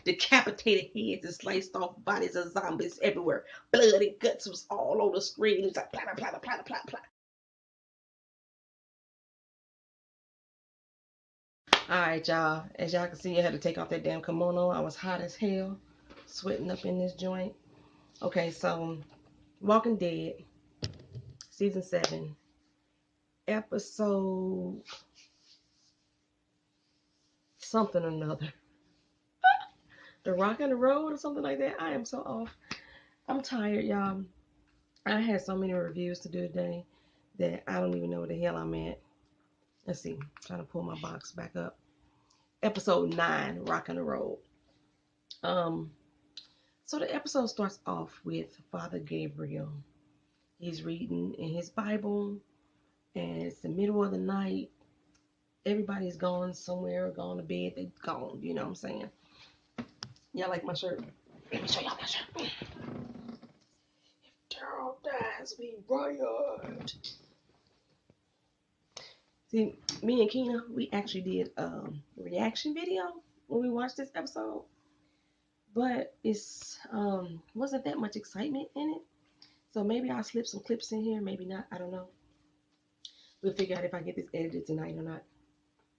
decapitated heads and sliced off bodies of zombies everywhere. Blood and guts was all over the screen. It was like platter, platter, platter, platter, platter. All right, y'all. As y'all can see, I had to take off that damn kimono. I was hot as hell, sweating up in this joint. Okay, so Walking Dead, season 7, episode something or another. The Rock and the Road or something like that. I am so off. I'm tired, y'all. I had so many reviews to do today that I don't even know where the hell I'm at. Let's see. I'm trying to pull my box back up. Episode 9, Rock and the Road. Um, so the episode starts off with Father Gabriel. He's reading in his Bible, and it's the middle of the night. Everybody's gone somewhere, gone to bed. They gone. You know what I'm saying? Y'all like my shirt? Let me show y'all my shirt. If Daryl dies, we riot. See, me and Keena, we actually did a reaction video when we watched this episode, but it's wasn't that much excitement in it. So maybe I'll slip some clips in here, maybe not. I don't know. We'll figure out if I get this edited tonight or not.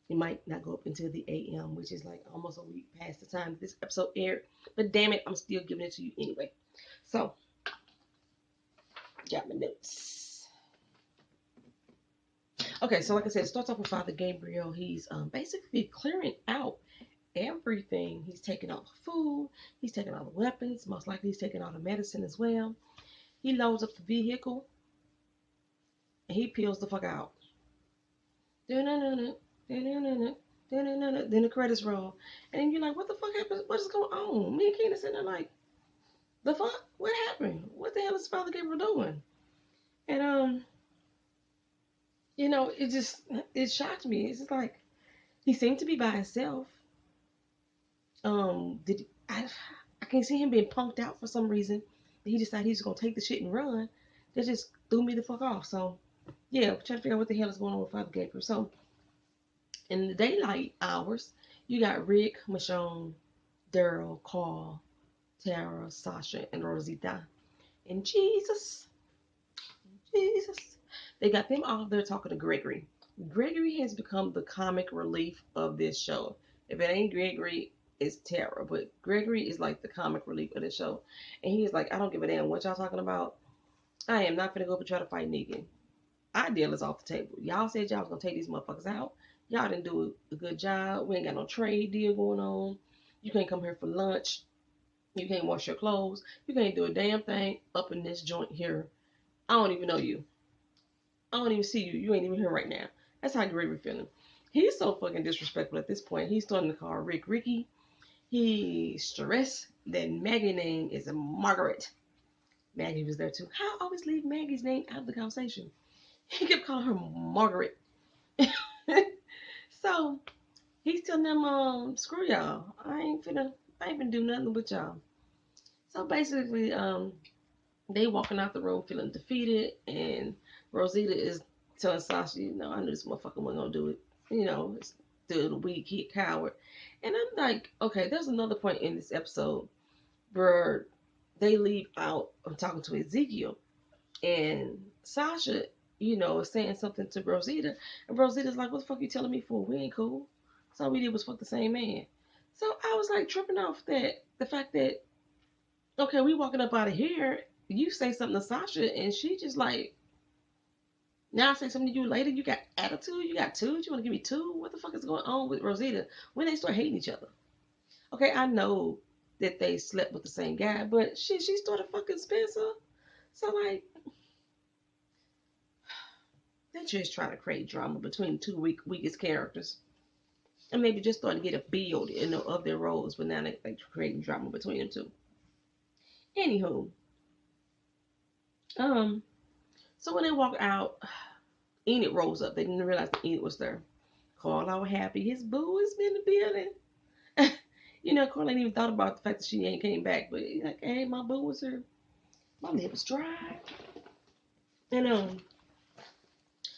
It might not go up until the AM, which is like almost a week past the time this episode aired. But damn it, I'm still giving it to you anyway. So, got my notes. Okay, so like I said, it starts off with Father Gabriel. He's basically clearing out everything. He's taking all the food. He's taking all the weapons. Most likely he's taking all the medicine as well. He loads up the vehicle. And he peels the fuck out. Then the credits roll. And you're like, what the fuck happened? What is going on? Me and Keena sitting there like, the fuck? What happened? What the hell is Father Gabriel doing? And it shocked me. It's just like he seemed to be by himself. Did I can see him being punked out for some reason. He decided he's gonna take the shit and run. That just threw me the fuck off. So yeah, trying to figure out what the hell is going on with Father Gabriel. So in the daylight hours, you got Rick, Michonne, Daryl, Carl, Tara, Sasha, and Rosita. And Jesus. They got them all there talking to Gregory. Gregory has become the comic relief of this show. If it ain't Gregory, it's Tara. But Gregory is like the comic relief of the show. And he is like, I don't give a damn what y'all talking about. I am not gonna go up and try to fight Negan. Our deal is off the table. Y'all said y'all was gonna take these motherfuckers out. Y'all didn't do a good job. We ain't got no trade deal going on. You can't come here for lunch. You can't wash your clothes. You can't do a damn thing up in this joint here. I don't even know you. I don't even see you. You ain't even here right now. That's how Gregory feeling. He's so fucking disrespectful at this point. He's starting to call Rick Ricky. He's stressed that Maggie's name is Margaret. Maggie was there too. How I always leave Maggie's name out of the conversation? He kept calling her Margaret. So he's telling them, screw y'all. I ain't finna do nothing with y'all. So basically, they walking out the room feeling defeated, and Rosita is telling Sasha, I knew this motherfucker wasn't gonna do it. It's the weak kid coward. And I'm like, okay, there's another point in this episode where they leave out of talking to Ezekiel, and Sasha, is saying something to Rosita, and Rosita's like, what the fuck you telling me for? We ain't cool. So all we did was fuck the same man. So I was like tripping off the fact that, okay, we walking up out of here, you say something to Sasha, and she just like, now I say something to you later, you got attitude, you got two, you want to give me two? What the fuck is going on with Rosita when they start hating each other? Okay, I know that they slept with the same guy, but she started fucking Spencer. So like, they're just trying to create drama between the two weakest characters. And maybe just starting to get a build, of their roles, but now they're creating drama between them two. Anywho, so when they walk out, Enid rolls up. They didn't realize that Enid was there. Carl all happy. His boo has been in the building. Carl ain't even thought about the fact that she ain't came back. But he's like, hey, my boo was here. My lip was dry. And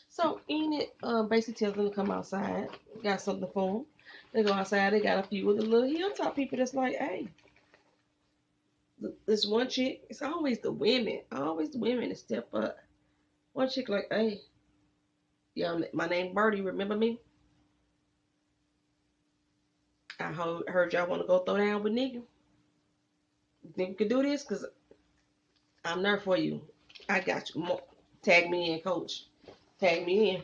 so Enid basically tells them to come outside. Got something for him. They go outside. They got a few of the little hilltop people that's like, hey, this one chick. It's always the women. Always the women that step up. One chick like, hey, yeah, my name Birdie. Remember me? I heard y'all want to go throw down with nigga. You think we could do this? Cause I'm there for you. I got you. Tag me in, coach. Tag me in.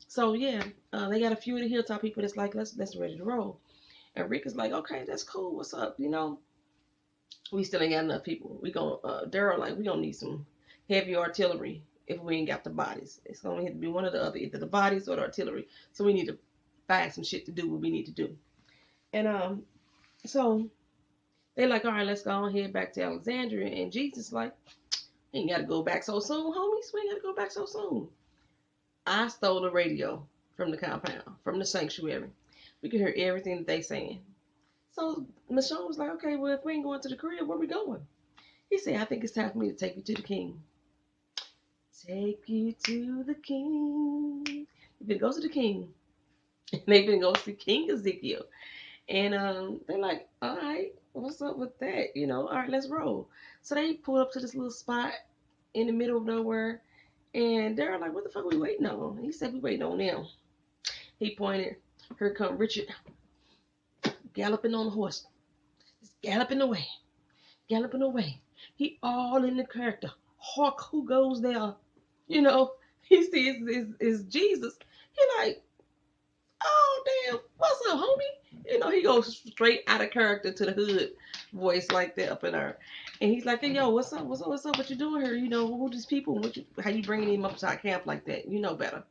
So yeah, they got a few of the hilltop people that's like, let's ready to roll. And Rick is like, okay, that's cool. What's up? We still ain't got enough people. We gonna Daryl like we gonna need some heavy artillery if we ain't got the bodies. It's gonna have to be one or the other, either the bodies or the artillery. So we need to find some shit to do what we need to do. And so they like, all right, let's go and head back to Alexandria. And Jesus like, ain't gotta go back so soon, homies. We ain't gotta go back so soon. I stole the radio from the compound, from the sanctuary. We could hear everything that they saying. So Michonne was like, okay, well, if we ain't going to the crib, where we going? He said, I think it's time for me to take you to the king. Take you to the king. We've been go to the king. And they've been go see King Ezekiel. And they're like, all right, what's up with that? All right, let's roll. So they pull up to this little spot in the middle of nowhere. And they're like, what the fuck are we waiting on? He said, we waiting on them. He pointed. Here come Richard galloping on the horse. Just galloping away. Galloping away. He all in the character. Hawk, who goes there? He sees is Jesus. He like, oh damn, what's up, homie? He goes straight out of character to the hood voice like that up in there. And he's like, hey, yo, what's up? What you doing here? Who these people? How you bringing him up to our camp like that? You know better.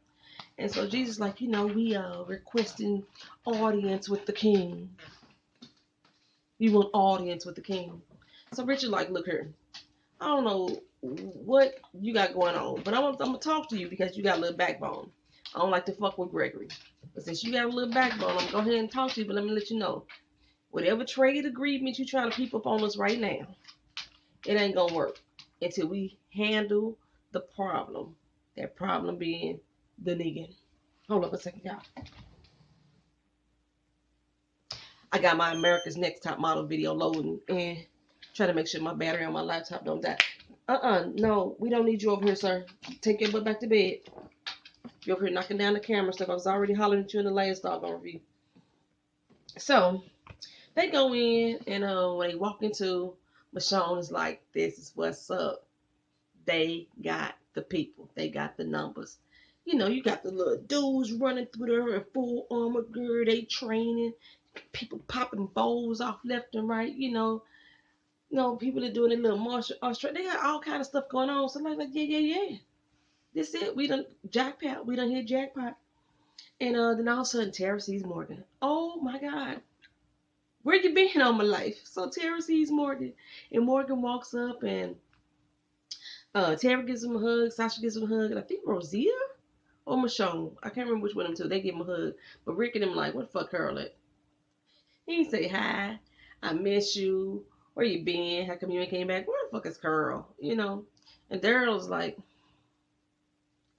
And so Jesus like, we are requesting audience with the king. We want audience with the king. So Richard like, look here. I don't know what you got going on, but I'm gonna talk to you because you got a little backbone. I don't like to fuck with Gregory. But since you got a little backbone, I'm gonna go ahead and talk to you, but let me let you know. Whatever trade agreement you trying to peep up on us right now, it ain't gonna work until we handle the problem. That problem being the nigga. Hold up a second, y'all. I got my America's Next Top Model video loading and try to make sure my battery on my laptop don't die. No, we don't need you over here, sir. Take your butt back to bed. You're over here knocking down the camera stuff. I was already hollering at you in the last doggone review. So they go in and when they walk into, Michonne is like, this is what's up. They got the people. They got the numbers. You got the little dudes running through there in full armor gear. They training. People popping bowls off left and right. People that doing a little martial arts. They got all kind of stuff going on. So like yeah. This it. We done jackpot. We done hit jackpot. And then all of a sudden, Tara sees Morgan. Oh my God. Where you been all my life? So Tara sees Morgan. And Morgan walks up and Tara gives him a hug. Sasha gives him a hug. And I think Rosita or Michonne. I can't remember which one of them two. They give him a hug. But Rick and them like, what the fuck Carol at? He say hi. I miss you. Where you been? How come you ain't came back? Where the fuck is Carl? And Daryl's like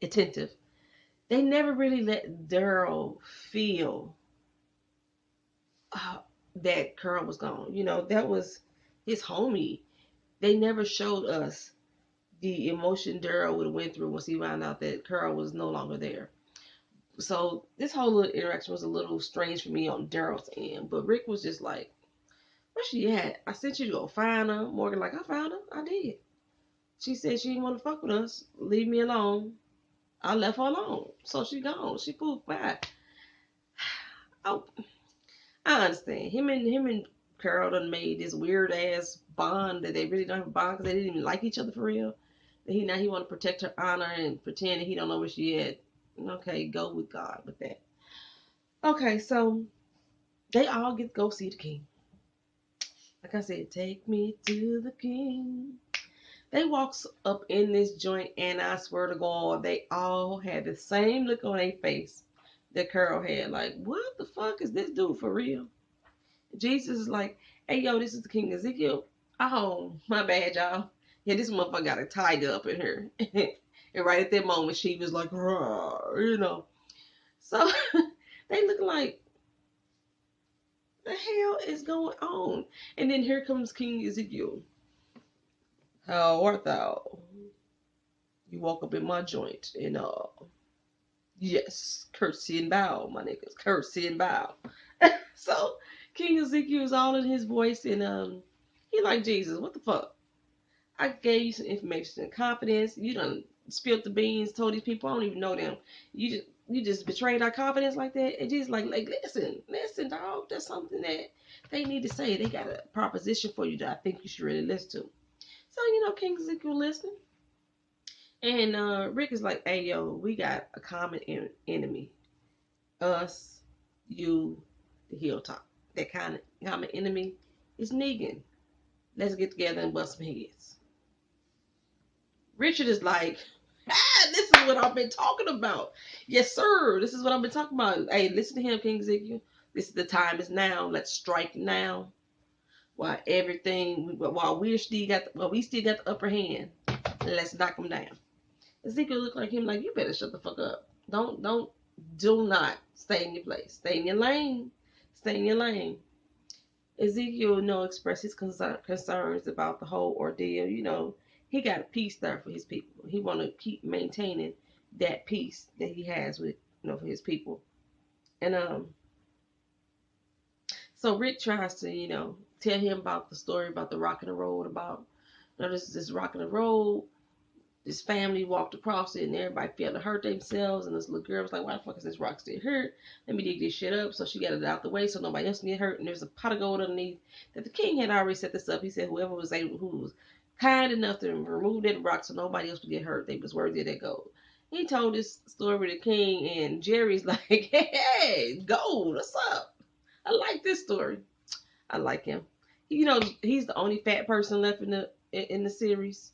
attentive. They never really let Daryl feel that Carl was gone. That was his homie. They never showed us the emotion Daryl would have went through once he found out that Carl was no longer there. So this whole little interaction was a little strange for me on Daryl's end. But Rick was just like, where she at? I sent you to go find her. Morgan like, I found her. I did. She said she didn't want to fuck with us. Leave me alone. I left her alone. So she gone. She poofed by. Oh, I understand. Him and Carol done made this weird ass bond that they really don't have a bond because they didn't even like each other for real. Now he want to protect her honor and pretend that he don't know where she at. Okay, go with God with that. Okay, so they all get to go see the king. Like I said, take me to the king. They walks up in this joint, and I swear to God, they all had the same look on their face that Carol had. Like, what the fuck is this dude for real? Jesus is like, hey, yo, this is the King Ezekiel. Oh, my bad, y'all. Yeah, this motherfucker got a tiger up in here. And right at that moment, she was like, So they look like, The hell is going on? And then here comes King Ezekiel. How art thou? You walk up in my joint and yes, curtsy and bow, my niggas, curtsy and bow. So King Ezekiel is all in his voice, and he like, Jesus, what the fuck? I gave you some information and confidence. You done spilled the beans, told these people I don't even know them. You just betrayed our confidence like that. And Jesus like listen, dog. That's something that they need to say. They got a proposition for you that I think you should really listen to. So King Ezekiel listening, and Rick is like, hey yo, we got a common enemy. Us, you, the hilltop. That kind of common enemy is Negan. Let's get together and bust some heads. Richard is like, this is what I've been talking about. Yes, sir. This is what I've been talking about. Hey, listen to him, King Ezekiel. This is the time is now. Let's strike now. While we still got the upper hand. Let's knock them down. Ezekiel looked like him like, you better shut the fuck up. Do not stay in your place. Stay in your lane. Stay in your lane. Ezekiel, expressed his concerns about the whole ordeal. He got a peace there for his people. He want to keep maintaining that peace that he has with, for his people. And so Rick tries to, tell him about the story about the rock in the road, about, this rock in the road. This family walked across it and everybody felt to hurt themselves. And this little girl was like, why the fuck is this rock still hurt? Let me dig this shit up. So she got it out the way so nobody else can get hurt. And there's a pot of gold underneath that the king had already set this up. He said who was kind enough to remove that rock so nobody else would get hurt, they was worthy of that gold. He told this story to the king, and Jerry's like, hey, gold, what's up? I like this story. I like him. He's the only fat person left in the series.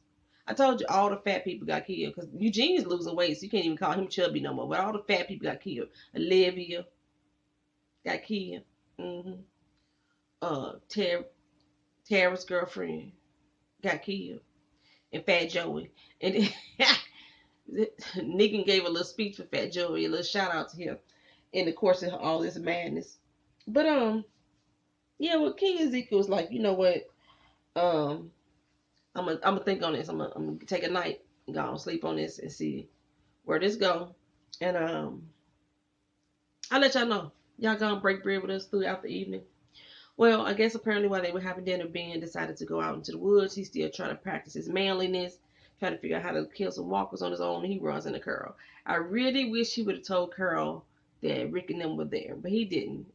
I told you all the fat people got killed because Eugene's losing weight, so you can't even call him chubby no more. But all the fat people got killed. Olivia got killed. Mm-hmm. Tara's girlfriend got killed, and Fat Joey. And Negan gave a little speech for Fat Joey, a little shout out to him in the course of all this madness. But yeah, well, King Ezekiel was like, you know what, I'm gonna think on this. I'm gonna take a night, go on sleep on this, and see where this go. And I'll let y'all know. Y'all gonna break bread with us throughout the evening. Well, I guess apparently while they were having dinner, Ben decided to go out into the woods. He's still trying to practice his manliness, trying to figure out how to kill some walkers on his own. And he runs into Carl. I really wish he would have told Carl that Rick and them were there, but he didn't.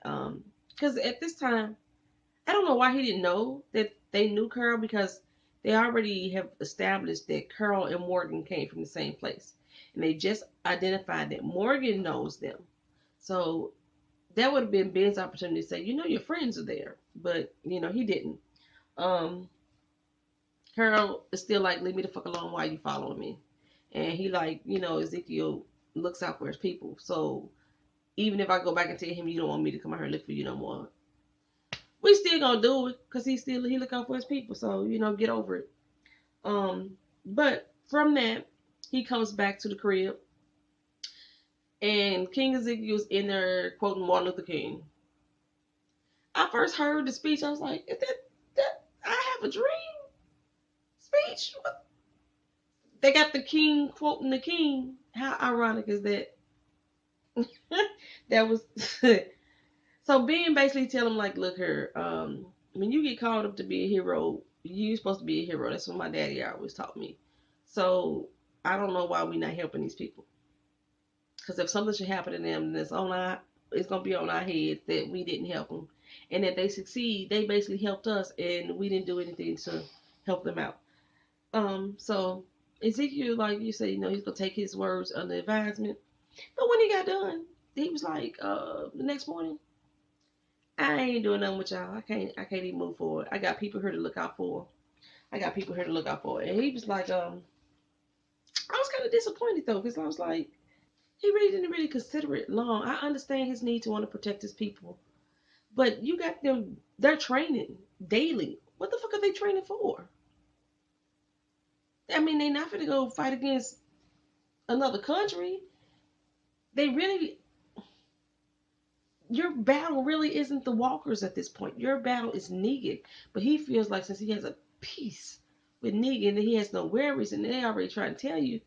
Because at this time, I don't know why he didn't know that they knew Carl, because they already have established that Carl and Morgan came from the same place. And they just identified that Morgan knows them. So that would have been Ben's opportunity to say, your friends are there. But, he didn't. Carl is still like, leave me the fuck alone, why are you following me? And he like, Ezekiel looks out for his people. So even if I go back and tell him you don't want me to come out here and look for you no more, we still gonna do it because he look out for his people. So get over it. But from that, he comes back to the crib, and King Ezekiel's in there quoting Martin Luther King. I first heard the speech, I was like, is that I have a dream speech? What? They got the king quoting the king. How ironic is that? That was so Ben basically tell him like, look here, when you get called up to be a hero, you're supposed to be a hero. That's what my daddy always taught me. So I don't know why we're not helping these people. Because if something should happen to them, it's gonna be on our heads that we didn't help them, and if they succeed, they basically helped us, and we didn't do anything to help them out. So Ezekiel, like you say, he's gonna take his words under advisement. But when he got done, he was like, the next morning, I ain't doing nothing with y'all. I can't even move forward. I got people here to look out for. And he was like, I was kind of disappointed though, because I was like, he really didn't really consider it long. I understand his need to want to protect his people, but you got them. They're training daily. What the fuck are they training for? I mean, they not going to go fight against another country. They really, your battle really isn't the walkers at this point. Your battle is Negan. But he feels like since he has a peace with Negan, that he has no worries, and they already trying to tell you,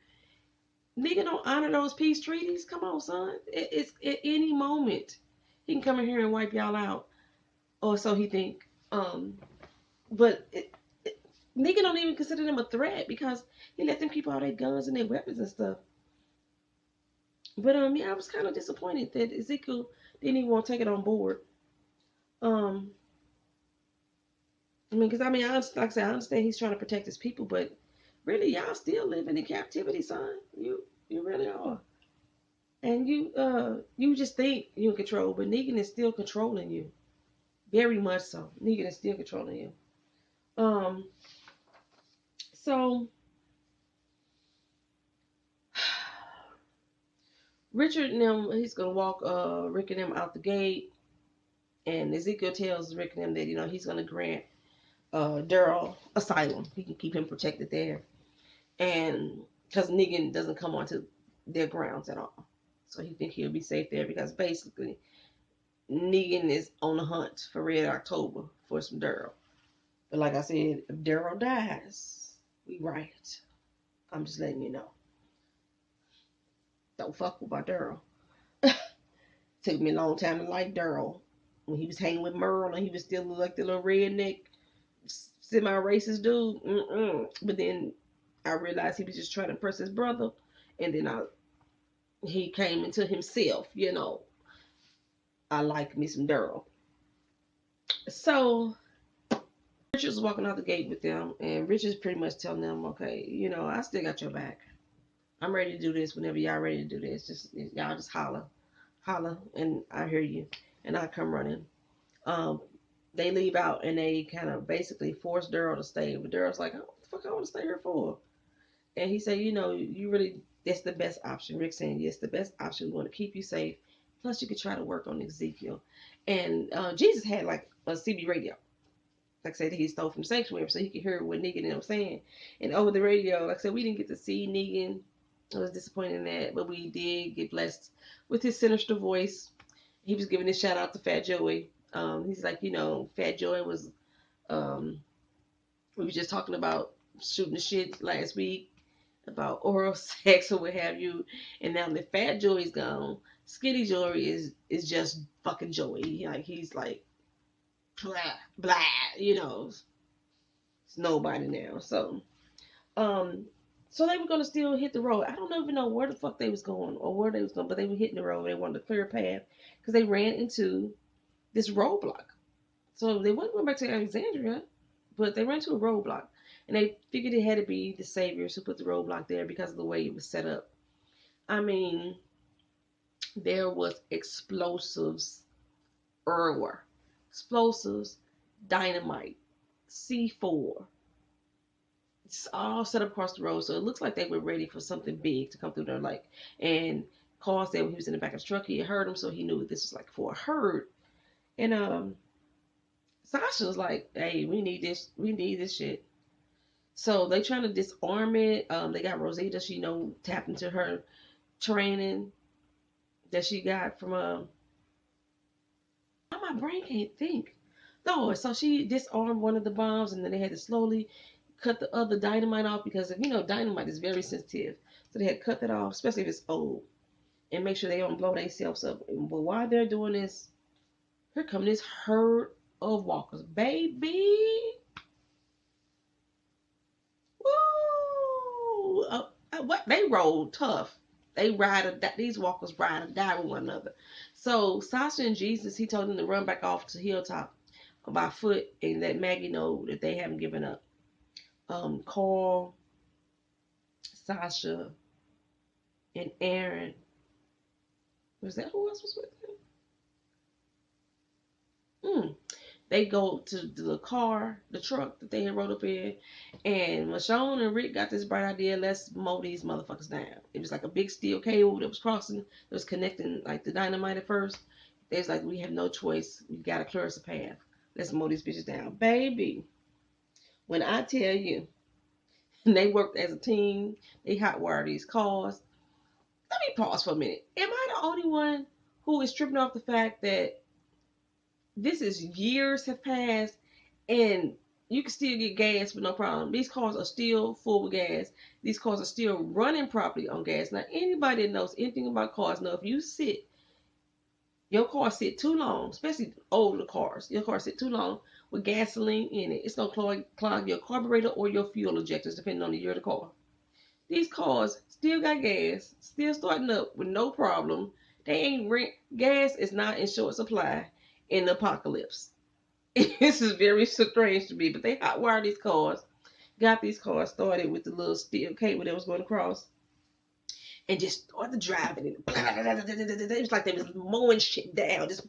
Negan don't honor those peace treaties. Come on, son. It's at any moment he can come in here and wipe y'all out, or so he think. But Negan don't even consider them a threat because he let them keep all their guns and their weapons and stuff. But yeah, I was kind of disappointed that Ezekiel didn't even want to take it on board. Um, I mean, because like I said, I understand he's trying to protect his people, but really, y'all still living in captivity, son. You really are. And you just think you're in control, but Negan is still controlling you, very much so. Negan is still controlling you. Um, so Richard and them, he's gonna walk Rick and them out the gate, and Ezekiel tells Rick and them that he's gonna grant Daryl asylum. He can keep him protected there, and because Negan doesn't come onto their grounds at all, so he think he'll be safe there because basically Negan is on the hunt for Red October for some Daryl. But like I said, if Daryl dies, we riot. I'm just letting you know. Don't fuck with my Daryl. Took me a long time to like Daryl. When he was hanging with Merle and he was still like the little redneck, semi-racist dude. But then I realized he was just trying to impress his brother. And then he came into himself. I like me some Daryl. So Richard's walking out the gate with them, and Richard's pretty much telling them, okay, I still got your back. I'm ready to do this whenever y'all ready to do this. Just y'all just holler, and I hear you, and I come running. Um, they leave out and they kind of basically force Daryl to stay, but Daryl's like, oh, what the fuck I want to stay here for? And he said, you really, that's the best option. Rick saying, yes, the best option. We want to keep you safe. Plus, you could try to work on Ezekiel. And Jesus had like a CB radio. Like I said, he stole from Sanctuary so he could hear what Negan and them saying. And over the radio, like I said, we didn't get to see Negan. I was disappointed in that, but we did get blessed with his sinister voice. He was giving a shout out to Fat Joey. He's like, Fat Joey was, we were just talking about shooting the shit last week about oral sex or what have you, and now that Fat Joey's gone, Skinny Joey is just fucking Joey. Like he's like blah blah, it's nobody now. Um, so they were gonna still hit the road. I don't even know where the fuck they was going or where they was going, but they were hitting the road. They wanted to clear a path because they ran into this roadblock. So they wasn't going back to Alexandria, but they ran into a roadblock, and they figured it had to be the saviors who put the roadblock there because of the way it was set up. I mean, there was explosives everywhere, explosives, dynamite, C4. It's all set up across the road, so it looks like they were ready for something big to come through there. Like, and Carl said when he was in the back of the truck, he had heard him, so he knew this was like for a herd. And Sasha was like, "Hey, we need this. We need this shit." So they trying to disarm it. They got Rosita. She tapped into her training that she got from my brain can't think. No, so she disarmed one of the bombs, and then they had to slowly cut the other dynamite off because dynamite is very sensitive. So they had to cut that off, especially if it's old, and make sure they don't blow themselves up. But while they're doing this, here come this herd of walkers, baby. Woo! What they roll tough. They these walkers ride or die with one another. So Sasha and Jesus, he told them to run back off to Hilltop by foot and let Maggie know that they haven't given up. Carl, Sasha, and Aaron. Was that who else was with them? They go to the truck that they had rode up in, and Michonne and Rick got this bright idea: let's mow these motherfuckers down. It was like a big steel cable that was crossing, that was connecting like the dynamite at first. They was like, we have no choice. We gotta clear us a path. Let's mow these bitches down, baby. When I tell you, they worked as a team. They hotwired these cars. Let me pause for a minute. Am I the only one who is tripping off the fact that this is years have passed and you can still get gas with no problem. These cars are still full with gas. These cars are still running properly on gas. Now, anybody that knows anything about cars know if your car sit too long, especially older cars, your car sit too long with gasoline in it, it's gonna clog your carburetor or your fuel injectors, depending on the year of the car. These cars still got gas, still starting up with no problem. They ain't rent. Gas is not in short supply in the apocalypse. This is very strange to me, but they hotwired these cars, got these cars started with the little steel cable that was going across, and just started driving. And it was like they was mowing shit down, just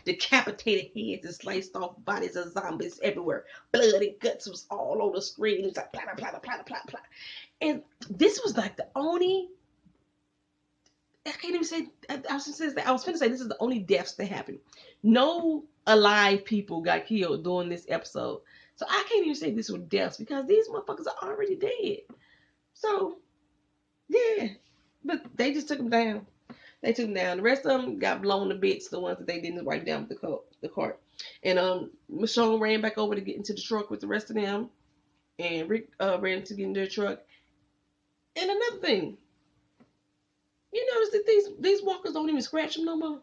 decapitated heads and sliced off bodies of zombies everywhere. Blood and guts was all on the screen. It was like blah, blah, blah, blah, blah, blah. And this was like the only. I can't even say. I was finna say this is the only deaths that happened. No alive people got killed during this episode. So I can't even say this were deaths because these motherfuckers are already dead. So yeah, but they just took them down. They took them down. The rest of them got blown to bits. The ones that they didn't wipe down with the cart. And Michonne ran back over to get into the truck with the rest of them, and Rick ran to get into the truck. And another thing, you notice that these walkers don't even scratch them no more.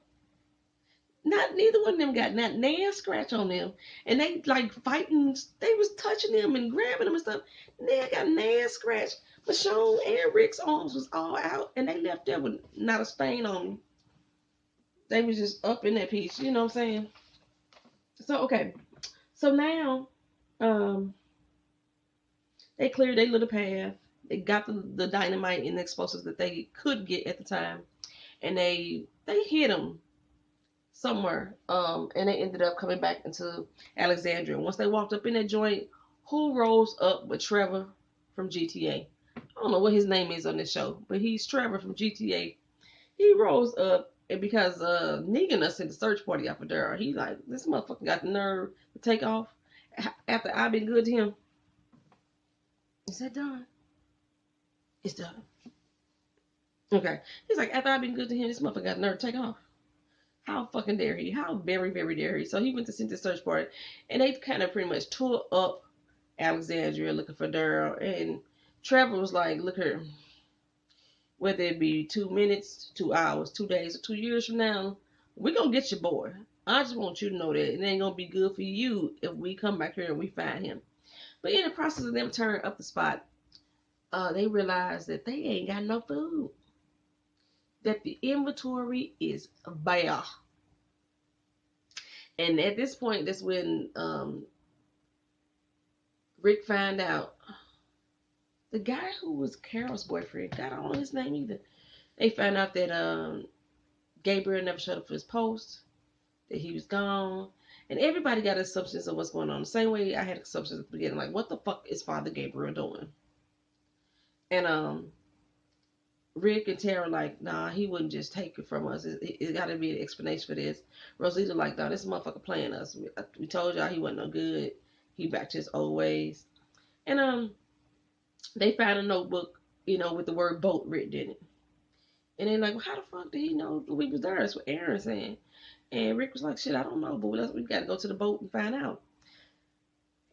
Neither one of them got not nail scratch on them, and they like fighting. They was touching them and grabbing them and stuff. They got nail scratch. Michonne and Rick's arms was all out, and they left there with not a stain on them. They was just up in that piece. You know what I'm saying? So okay, so now um they cleared their little path. They got the dynamite and the explosives that they could get at the time, and they hit them somewhere. And they ended up coming back into Alexandria. Once they walked up in that joint, who rose up with Trevor from GTA? I don't know what his name is on this show, but he's Trevor from GTA. He rose up, and because Negan us sent the search party out for Daryl, he like, this motherfucker got the nerve to take off after I've been good to him. Is that done? It's done. Okay. He's like, after I've been good to him, this motherfucker got the nerve to take off. How fucking dare he? How very, very dare he? So he went to send the search party, and they kind of pretty much tore up Alexandria looking for Daryl. And Trevor was like, look here, whether it be 2 minutes, 2 hours, 2 days, or 2 years from now, we're going to get your boy. I just want you to know that it ain't going to be good for you if we come back here and we find him. But in the process of them turning up the spot, they realized that they ain't got no food. That the inventory is bare. And at this point, that's when Rick found out the guy who was Carol's boyfriend, God, I don't know his name either. They found out that Gabriel never showed up for his post, that he was gone. And everybody got assumptions of what's going on. The same way I had assumptions at the beginning, like, what the fuck is Father Gabriel doing? And Rick and Tara like, nah, he wouldn't just take it from us. It got to be an explanation for this. Rosita like, nah, this motherfucker playing us. We told y'all he wasn't no good. He back to his old ways. And they found a notebook, with the word boat written in it. And they're like, well, how the fuck did he know we was there? That's what Aaron's saying. And Rick was like, shit, I don't know, but we got to go to the boat and find out.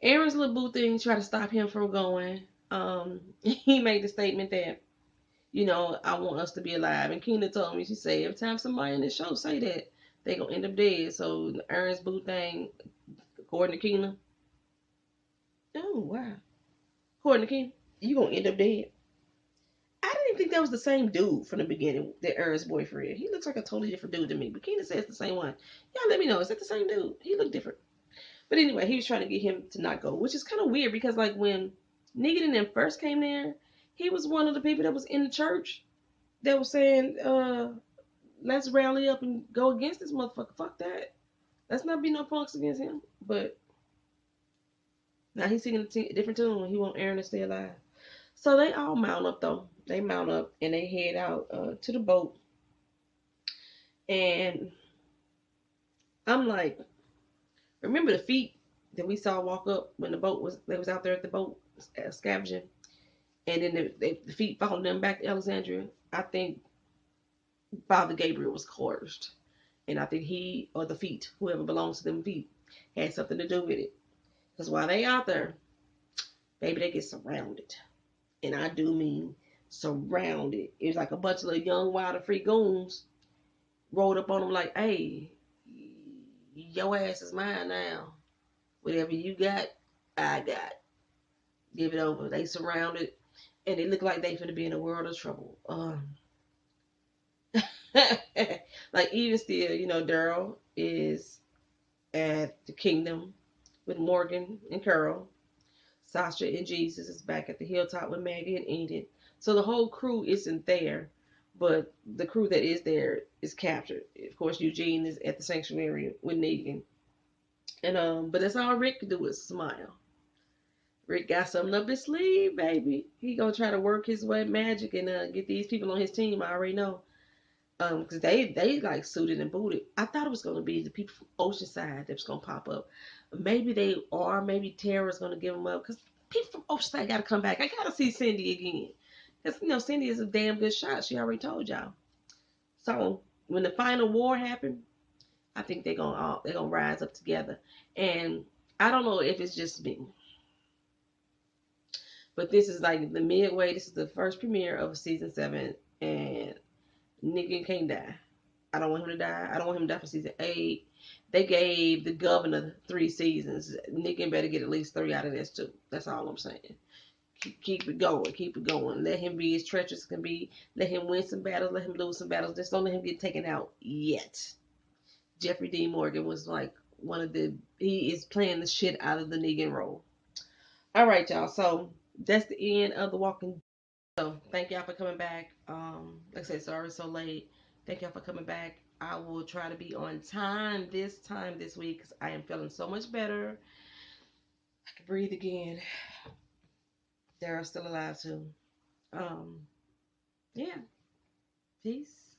Aaron's little boo thing tried to stop him from going. He made the statement that, I want us to be alive. And Keena told me, she said, every time somebody in this show say that, they gonna end up dead. So the Aaron's boo thing, according to Keena, oh wow, according to Keena, you gonna end up dead. I didn't think that was the same dude from the beginning, the Aaron's boyfriend. He looks like a totally different dude to me. But Keena says it's the same one. Y'all let me know, is that the same dude? He looked different. But anyway, he was trying to get him to not go, which is kind of weird because like when Negan and them first came there, he was one of the people that was in the church that was saying, let's rally up and go against this motherfucker. Fuck that. Let's not be no punks against him. But now he's singing a different tune. He want Aaron to stay alive. So they all mount up though. They mount up and they head out to the boat. And I'm like, remember the feet that we saw walk up when they was out there at the boat scavenging, and then the feet followed them back to Alexandria. I think Father Gabriel was coerced. And I think he or the feet, whoever belongs to them feet, had something to do with it. Because while they out there, baby, they get surrounded. And I do mean surrounded. It was like a bunch of young, wild, and free goons rolled up on them like, hey, your ass is mine now. Whatever you got, I got. Give it over. They surrounded, and it looked like they finna be in a world of trouble. Like even still, Daryl is at the kingdom with Morgan and Carol. Sasha and Jesus is back at the hilltop with Maggie and Enid. So the whole crew isn't there, but the crew that is there is captured. Of course, Eugene is at the sanctuary with Negan, and but that's all Rick can do is smile. Rick got something up his sleeve, baby. He gonna try to work his way magic and get these people on his team. I already know. Because they like suited and booted. I thought it was gonna be the people from Oceanside that was gonna pop up. Maybe they are. Maybe Tara's gonna give them up. Because people from Oceanside gotta come back. I gotta see Cindy again. Because Cindy is a damn good shot. She already told y'all. So when the final war happened, I think they're gonna rise up together. And I don't know if it's just me, but this is like the midway. This is the first premiere of season 7, and Negan can't die. I don't want him to die. I don't want him to die for season 8. They gave the governor 3 seasons. Negan better get at least 3 out of this too. That's all I'm saying. Keep it going. Keep it going. Let him be as treacherous as can be. Let him win some battles. Let him lose some battles. Just don't let him get taken out yet. Jeffrey Dean Morgan was like one of the. He is playing the shit out of the Negan role. All right, y'all. So that's the end of The Walking. So thank y'all for coming back. Like I said, sorry it's so late. Thank y'all for coming back. I will try to be on time this week because I am feeling so much better. I can breathe again. Dara's still alive too. Yeah. Peace.